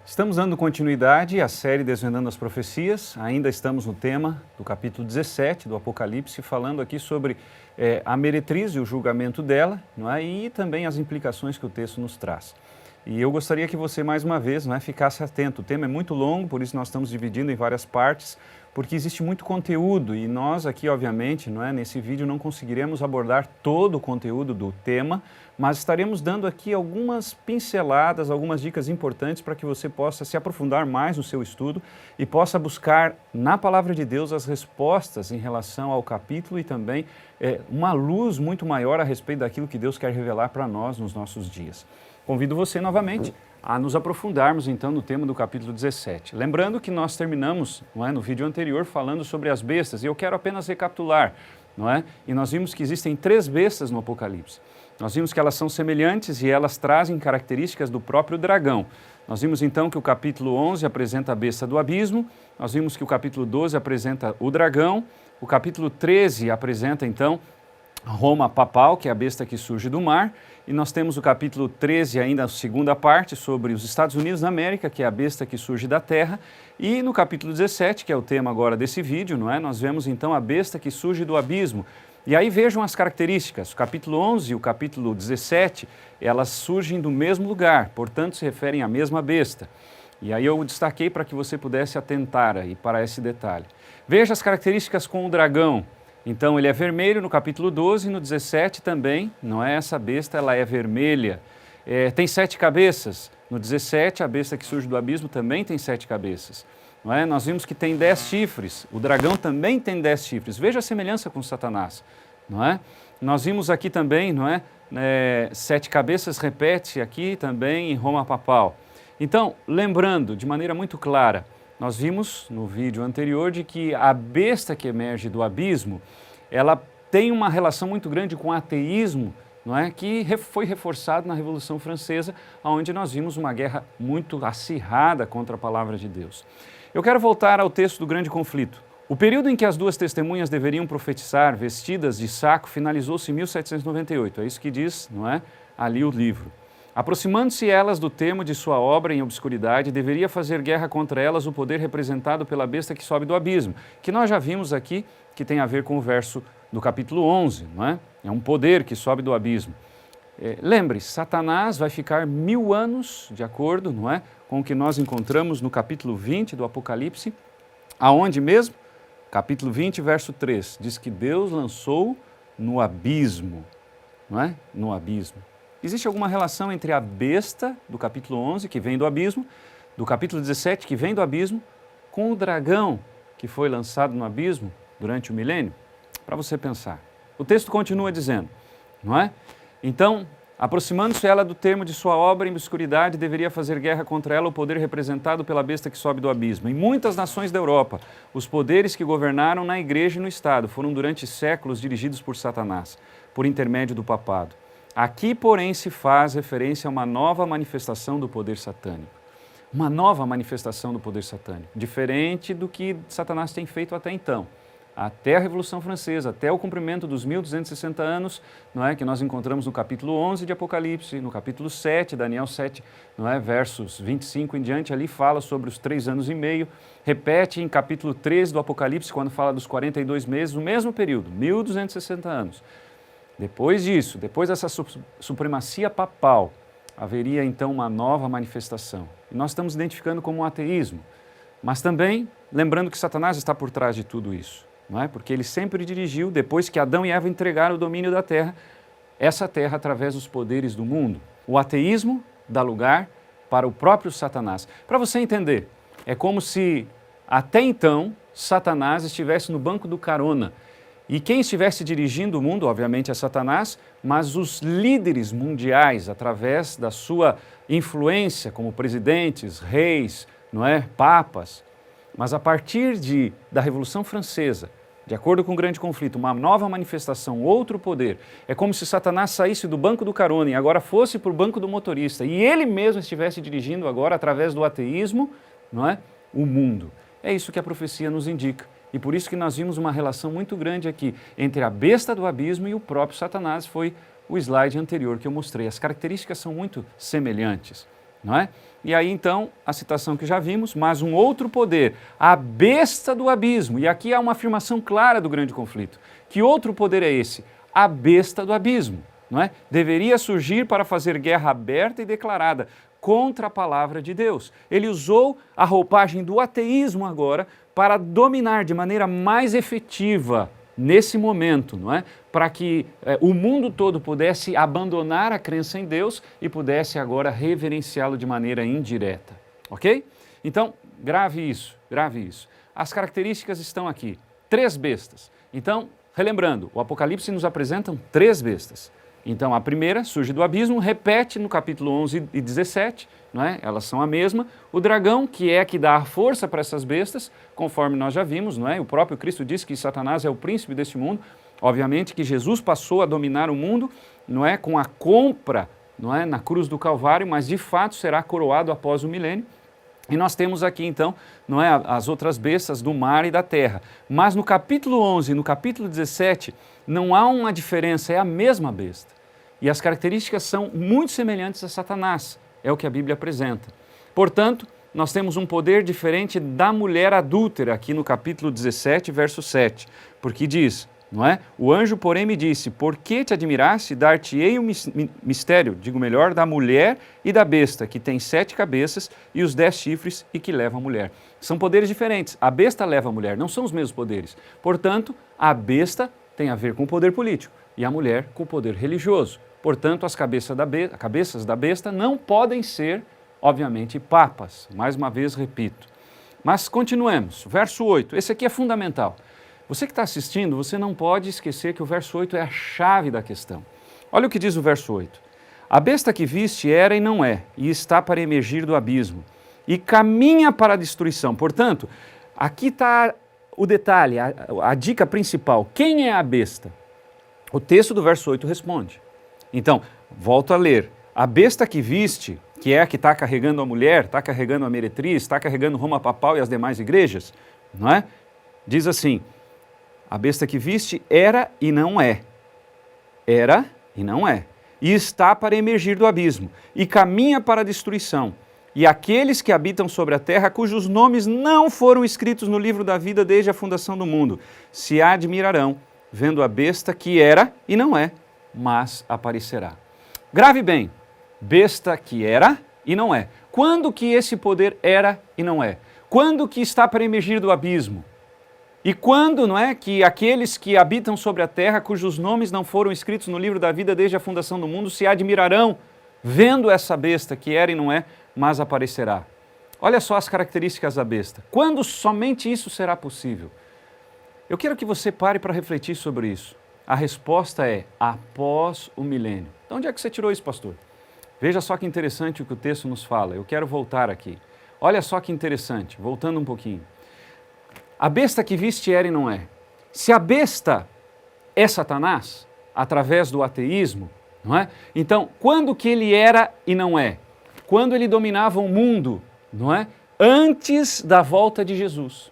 Estamos dando continuidade à série Desvendando as Profecias, ainda estamos no tema do capítulo 17 do Apocalipse, falando aqui sobre a meretriz e o julgamento dela, não é? E também as implicações que o texto nos traz. E eu gostaria que você, mais uma vez, não é, ficasse atento. O tema é muito longo, por isso nós estamos dividindo em várias partes, porque existe muito conteúdo e nós aqui, obviamente, não é, nesse vídeo não conseguiremos abordar todo o conteúdo do tema, mas estaremos dando aqui algumas pinceladas, algumas dicas importantes para que você possa se aprofundar mais no seu estudo e possa buscar na Palavra de Deus as respostas em relação ao capítulo e também uma luz muito maior a respeito daquilo que Deus quer revelar para nós nos nossos dias. Convido você novamente a nos aprofundarmos então no tema do capítulo 17. Lembrando que nós terminamos, não é, no vídeo anterior falando sobre as bestas, e eu quero apenas recapitular, não é? E nós vimos que existem 3 bestas no Apocalipse. Nós vimos que elas são semelhantes e elas trazem características do próprio dragão. Nós vimos então que o capítulo 11 apresenta a besta do abismo, nós vimos que o capítulo 12 apresenta o dragão, o capítulo 13 apresenta então Roma papal, que é a besta que surge do mar, e nós temos o capítulo 13 ainda, a segunda parte, sobre os Estados Unidos da América, que é a besta que surge da terra, e no capítulo 17, que é o tema agora desse vídeo, não é? Nós vemos então a besta que surge do abismo. E aí vejam as características, o capítulo 11 e o capítulo 17, elas surgem do mesmo lugar, portanto se referem à mesma besta. E aí eu destaquei para que você pudesse atentar aí para esse detalhe. Veja as características com o dragão. Então ele é vermelho no capítulo 12 e no 17 também, não é essa besta, ela é vermelha. Tem 7 cabeças, no 17 a besta que surge do abismo também tem 7 cabeças. Não é? Nós vimos que tem 10 chifres, o dragão também tem 10 chifres, veja a semelhança com Satanás. Não é? Nós vimos aqui também, não é? 7 cabeças repete aqui também em Roma papal. Então, lembrando de maneira muito clara, nós vimos no vídeo anterior de que a besta que emerge do abismo, ela tem uma relação muito grande com o ateísmo, não é? Que foi reforçado na Revolução Francesa, onde nós vimos uma guerra muito acirrada contra a palavra de Deus. Eu quero voltar ao texto do grande conflito. O período em que as 2 testemunhas deveriam profetizar vestidas de saco finalizou-se em 1798, é isso que diz, não é? Ali o livro. Aproximando-se elas do termo de sua obra em obscuridade, deveria fazer guerra contra elas o poder representado pela besta que sobe do abismo, que nós já vimos aqui, que tem a ver com o verso do capítulo 11, não é? É um poder que sobe do abismo. Lembre, Satanás vai ficar 1000 anos, de acordo, não é? Com o que nós encontramos no capítulo 20 do Apocalipse, aonde mesmo? Capítulo 20, verso 3, diz que Deus lançou no abismo, não é? No abismo. Existe alguma relação entre a besta do capítulo 11, que vem do abismo, do capítulo 17, que vem do abismo, com o dragão que foi lançado no abismo durante o milênio? Para você pensar. O texto continua dizendo, não é? Então, aproximando-se ela do termo de sua obra em obscuridade, deveria fazer guerra contra ela o poder representado pela besta que sobe do abismo. Em muitas nações da Europa, os poderes que governaram na igreja e no Estado foram durante séculos dirigidos por Satanás, por intermédio do papado. Aqui, porém, se faz referência a uma nova manifestação do poder satânico. Uma nova manifestação do poder satânico, diferente do que Satanás tem feito até então. Até a Revolução Francesa, até o cumprimento dos 1260 anos, não é, que nós encontramos no capítulo 11 de Apocalipse, no capítulo 7, Daniel 7, não é, versos 25 em diante, ali fala sobre os 3 anos e meio, repete em capítulo 13 do Apocalipse, quando fala dos 42 meses, o mesmo período, 1260 anos. Depois disso, depois dessa supremacia papal, haveria então uma nova manifestação. E nós estamos identificando como um ateísmo, mas também lembrando que Satanás está por trás de tudo isso, não é? Porque ele sempre dirigiu, depois que Adão e Eva entregaram o domínio da terra, essa terra através dos poderes do mundo. O ateísmo dá lugar para o próprio Satanás. Para você entender, é como se até então Satanás estivesse no banco do carona. E quem estivesse dirigindo o mundo, obviamente, é Satanás, mas os líderes mundiais, através da sua influência como presidentes, reis, não é? Papas. Mas a partir da Revolução Francesa, de acordo com o grande conflito, uma nova manifestação, outro poder, é como se Satanás saísse do banco do carona e agora fosse para o banco do motorista, e ele mesmo estivesse dirigindo agora, através do ateísmo, não é? O mundo. É isso que a profecia nos indica. E por isso que nós vimos uma relação muito grande aqui entre a besta do abismo e o próprio Satanás. Foi o slide anterior que eu mostrei. As características são muito semelhantes. não é? E aí então, a citação que já vimos, mas um outro poder, a besta do abismo. E aqui há uma afirmação clara do grande conflito. Que outro poder é esse? A besta do abismo, não é? Deveria surgir para fazer guerra aberta e declarada contra a palavra de Deus. Ele usou a roupagem do ateísmo agora para dominar de maneira mais efetiva nesse momento, não é? Para que o mundo todo pudesse abandonar a crença em Deus e pudesse agora reverenciá-lo de maneira indireta, ok? Então, grave isso, grave isso. As características estão aqui, 3 bestas. Então, relembrando, o Apocalipse nos apresenta 3 bestas. Então, a primeira surge do abismo, repete no capítulo 11 e 17, não é? Elas são a mesma. O dragão, que é que dá a força para essas bestas, conforme nós já vimos, não é? O próprio Cristo disse que Satanás é o príncipe deste mundo. Obviamente que Jesus passou a dominar o mundo, não é? Com a compra, não é? Na cruz do Calvário, mas de fato será coroado após o milênio. E nós temos aqui então, não é, as outras bestas do mar e da terra. Mas no capítulo 11 e no capítulo 17 não há uma diferença, é a mesma besta. E as características são muito semelhantes a Satanás, é o que a Bíblia apresenta. Portanto, nós temos um poder diferente da mulher adúltera aqui no capítulo 17, verso 7, porque diz, não é? O anjo, porém, me disse, por que te admiraste? Dar-te-ei o mistério, digo melhor, da mulher e da besta, que tem 7 cabeças e os 10 chifres e que leva a mulher. São poderes diferentes. A besta leva a mulher, não são os mesmos poderes. Portanto, a besta tem a ver com o poder político e a mulher com o poder religioso. Portanto, as cabeças da besta não podem ser, obviamente, papas. Mais uma vez, repito. Mas continuemos. Verso 8. Esse aqui é fundamental. Você que está assistindo, você não pode esquecer que o verso 8 é a chave da questão. Olha o que diz o verso 8. A besta que viste era e não é, e está para emergir do abismo, e caminha para a destruição. Portanto, aqui está o detalhe, a dica principal. Quem é a besta? O texto do verso 8 responde. Então, volto a ler. A besta que viste, que é a que está carregando a mulher, está carregando a meretriz, está carregando Roma Papal e as demais igrejas, não é? Diz assim, a besta que viste era e não é. Era e não é. E está para emergir do abismo, e caminha para a destruição. E aqueles que habitam sobre a terra, cujos nomes não foram escritos no livro da vida desde a fundação do mundo, se admirarão, vendo a besta que era e não é, mas aparecerá. Grave bem, besta que era e não é. Quando que esse poder era e não é? Quando que está para emergir do abismo? E quando, não é, que aqueles que habitam sobre a terra, cujos nomes não foram escritos no livro da vida desde a fundação do mundo, se admirarão, vendo essa besta que era e não é, mas aparecerá. Olha só as características da besta. Quando somente isso será possível? Eu quero que você pare para refletir sobre isso. A resposta é após o milênio. De onde é que você tirou isso, pastor? Veja só que interessante o que o texto nos fala. Eu quero voltar aqui. Olha só que interessante, voltando um pouquinho. A besta que viste era e não é. Se a besta é Satanás, através do ateísmo, não é? Então, quando que ele era e não é? Quando ele dominava o mundo, não é? Antes da volta de Jesus.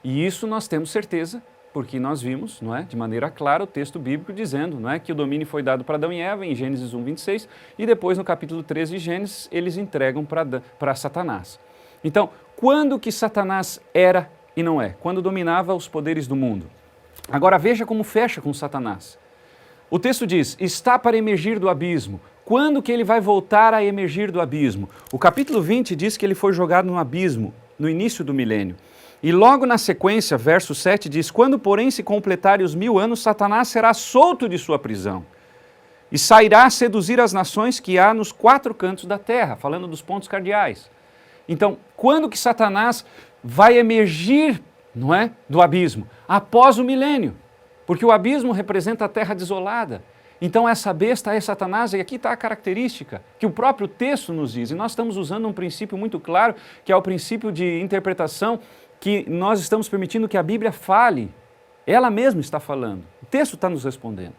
E isso nós temos certeza, porque nós vimos, não é, de maneira clara o texto bíblico dizendo, não é, que o domínio foi dado para Adão e Eva em Gênesis 1, 26, e depois no capítulo 13 de Gênesis eles entregam para Satanás. Então, quando que Satanás era e não é? Quando dominava os poderes do mundo. Agora veja como fecha com Satanás. O texto diz, está para emergir do abismo. Quando que ele vai voltar a emergir do abismo? O capítulo 20 diz que ele foi jogado no abismo, no início do milênio. E logo na sequência, verso 7 diz, quando porém se completarem os 1000 anos, Satanás será solto de sua prisão e sairá a seduzir as nações que há nos 4 cantos da terra, falando dos pontos cardeais. Então, quando que Satanás vai emergir, não é, do abismo? Após o milênio, porque o abismo representa a terra desolada. Então essa besta é Satanás, e aqui está a característica que o próprio texto nos diz, e nós estamos usando um princípio muito claro, que é o princípio de interpretação, que nós estamos permitindo que a Bíblia fale, ela mesma está falando, o texto está nos respondendo.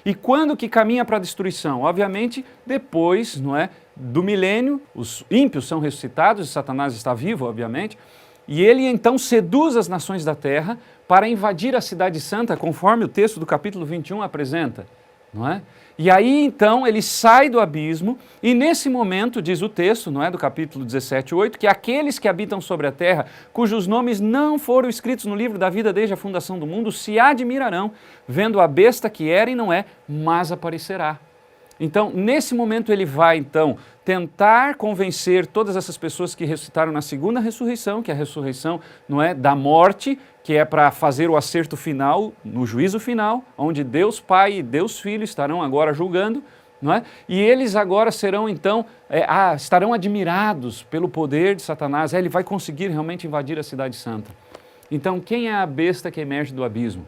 E quando que caminha para a destruição? Obviamente, depois, não é, do milênio, os ímpios são ressuscitados, e Satanás está vivo, obviamente, e ele então seduz as nações da terra para invadir a cidade santa, conforme o texto do capítulo 21 apresenta. não é? E aí, então, ele sai do abismo e nesse momento, diz o texto, não é, do capítulo 17:8, que aqueles que habitam sobre a terra, cujos nomes não foram escritos no livro da vida desde a fundação do mundo, se admirarão, vendo a besta que era e não é, mas aparecerá. Então, nesse momento ele vai, então, tentar convencer todas essas pessoas que ressuscitaram na segunda ressurreição, que é a ressurreição, não é, da morte, que é para fazer o acerto final, no juízo final, onde Deus Pai e Deus Filho estarão agora julgando, não é? E eles agora serão, então, estarão admirados pelo poder de Satanás. Ele vai conseguir realmente invadir a cidade santa. Então, quem é a besta que emerge do abismo?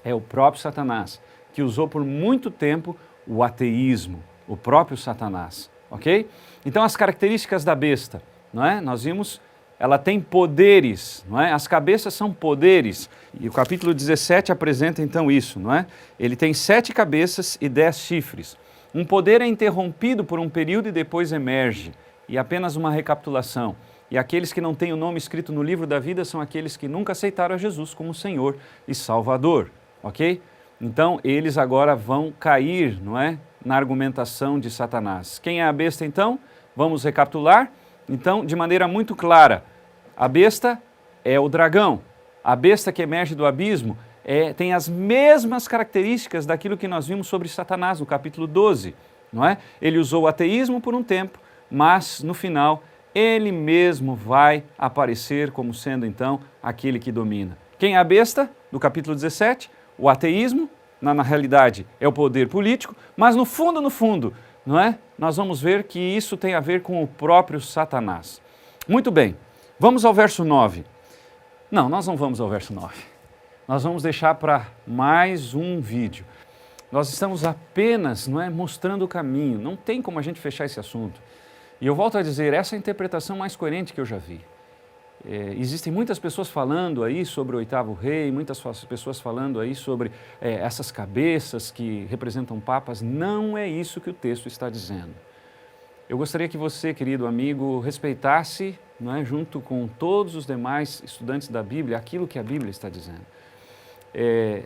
É o próprio Satanás, que usou por muito tempo o ateísmo, o próprio Satanás, ok? Então as características da besta, não é? Nós vimos, ela tem poderes, não é? As cabeças são poderes, e o capítulo 17 apresenta então isso, não é? Ele tem 7 cabeças e 10 chifres. Um poder é interrompido por um período e depois emerge, e apenas uma recapitulação. E aqueles que não têm o nome escrito no livro da vida são aqueles que nunca aceitaram a Jesus como Senhor e Salvador, ok? Então, eles agora vão cair, não é, na argumentação de Satanás. Quem é a besta, então? Vamos recapitular. Então, de maneira muito clara, a besta é o dragão. A besta que emerge do abismo tem as mesmas características daquilo que nós vimos sobre Satanás no capítulo 12, não é? Ele usou o ateísmo por um tempo, mas no final ele mesmo vai aparecer como sendo, então, aquele que domina. Quem é a besta? Do capítulo 17, o ateísmo, na realidade, é o poder político, mas no fundo, não é? Nós vamos ver que isso tem a ver com o próprio Satanás. Muito bem, vamos ao verso 9. Não, nós não vamos ao verso 9. Nós vamos deixar para mais um vídeo. Nós estamos apenas, não é, mostrando o caminho, não tem como a gente fechar esse assunto. E eu volto a dizer, essa é a interpretação mais coerente que eu já vi. Existem muitas pessoas falando aí sobre o 8º rei, muitas pessoas falando aí sobre essas cabeças que representam papas. Não é isso que o texto está dizendo. Eu gostaria que você, querido amigo, respeitasse, não é, junto com todos os demais estudantes da Bíblia, aquilo que a Bíblia está dizendo.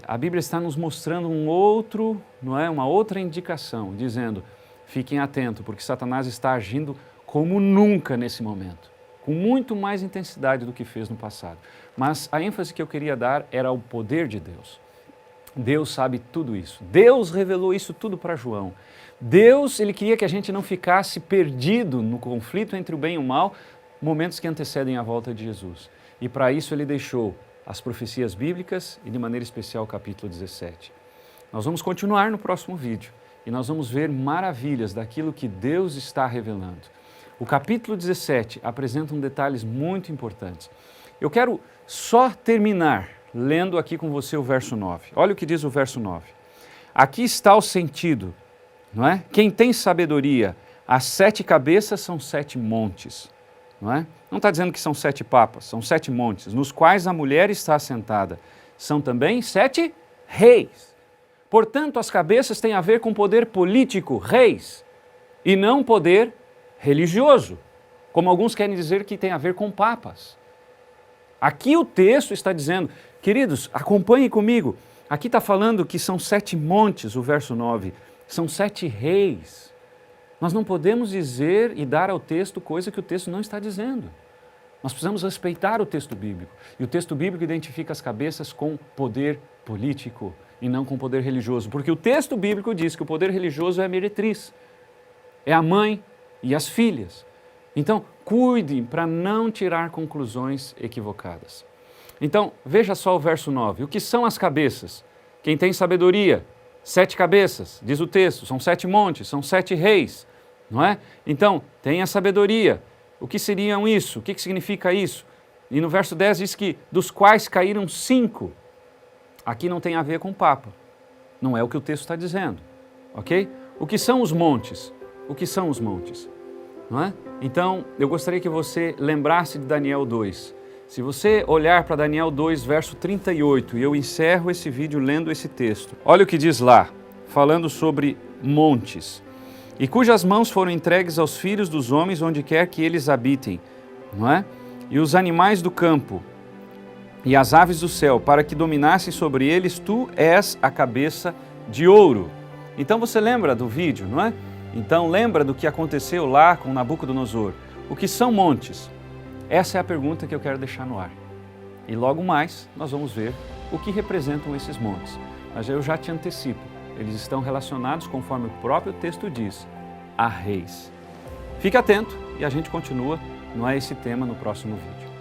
A Bíblia está nos mostrando uma outra indicação, dizendo, fiquem atentos, porque Satanás está agindo como nunca nesse momento, com muito mais intensidade do que fez no passado. Mas a ênfase que eu queria dar era o poder de Deus. Deus sabe tudo isso. Deus revelou isso tudo para João. Deus, ele queria que a gente não ficasse perdido no conflito entre o bem e o mal, momentos que antecedem a volta de Jesus. E para isso ele deixou as profecias bíblicas e de maneira especial o capítulo 17. Nós vamos continuar no próximo vídeo e nós vamos ver maravilhas daquilo que Deus está revelando. O capítulo 17 apresenta detalhes muito importantes. Eu quero só terminar lendo aqui com você o verso 9. Olha o que diz o verso 9. Aqui está o sentido, não é? Quem tem sabedoria, as 7 cabeças são 7 montes, não é? Não está dizendo que são 7 papas, são 7 montes, nos quais a mulher está assentada. São também 7 reis. Portanto, as cabeças têm a ver com poder político, reis, e não poder religioso, como alguns querem dizer que tem a ver com papas. Aqui o texto está dizendo, queridos, acompanhem comigo, aqui está falando que são 7 montes, o verso 9, são 7 reis. Nós não podemos dizer e dar ao texto coisa que o texto não está dizendo. Nós precisamos respeitar o texto bíblico. E o texto bíblico identifica as cabeças com poder político e não com poder religioso. Porque o texto bíblico diz que o poder religioso é a meretriz, é a mãe e as filhas. Então, cuidem para não tirar conclusões equivocadas. Então, veja só o verso 9. O que são as cabeças? Quem tem sabedoria? 7 cabeças, diz o texto, são 7 montes, são 7 reis, não é? Então, tenha sabedoria. O que seriam isso? O que significa isso? E no verso 10 diz que dos quais caíram 5. Aqui não tem a ver com o Papa. Não é o que o texto está dizendo, ok? O que são os montes? O que são os montes? Não é? Então, eu gostaria que você lembrasse de Daniel 2. Se você olhar para Daniel 2, verso 38, e eu encerro esse vídeo lendo esse texto. Olha o que diz lá, falando sobre montes. E cujas mãos foram entregues aos filhos dos homens onde quer que eles habitem, não é? E os animais do campo e as aves do céu, para que dominassem sobre eles, tu és a cabeça de ouro. Então você lembra do vídeo, não é? Então lembra do que aconteceu lá com Nabucodonosor. O que são montes? Essa é a pergunta que eu quero deixar no ar. E logo mais nós vamos ver o que representam esses montes. Mas eu já te antecipo, eles estão relacionados, conforme o próprio texto diz, a reis. Fique atento e a gente continua esse tema no próximo vídeo.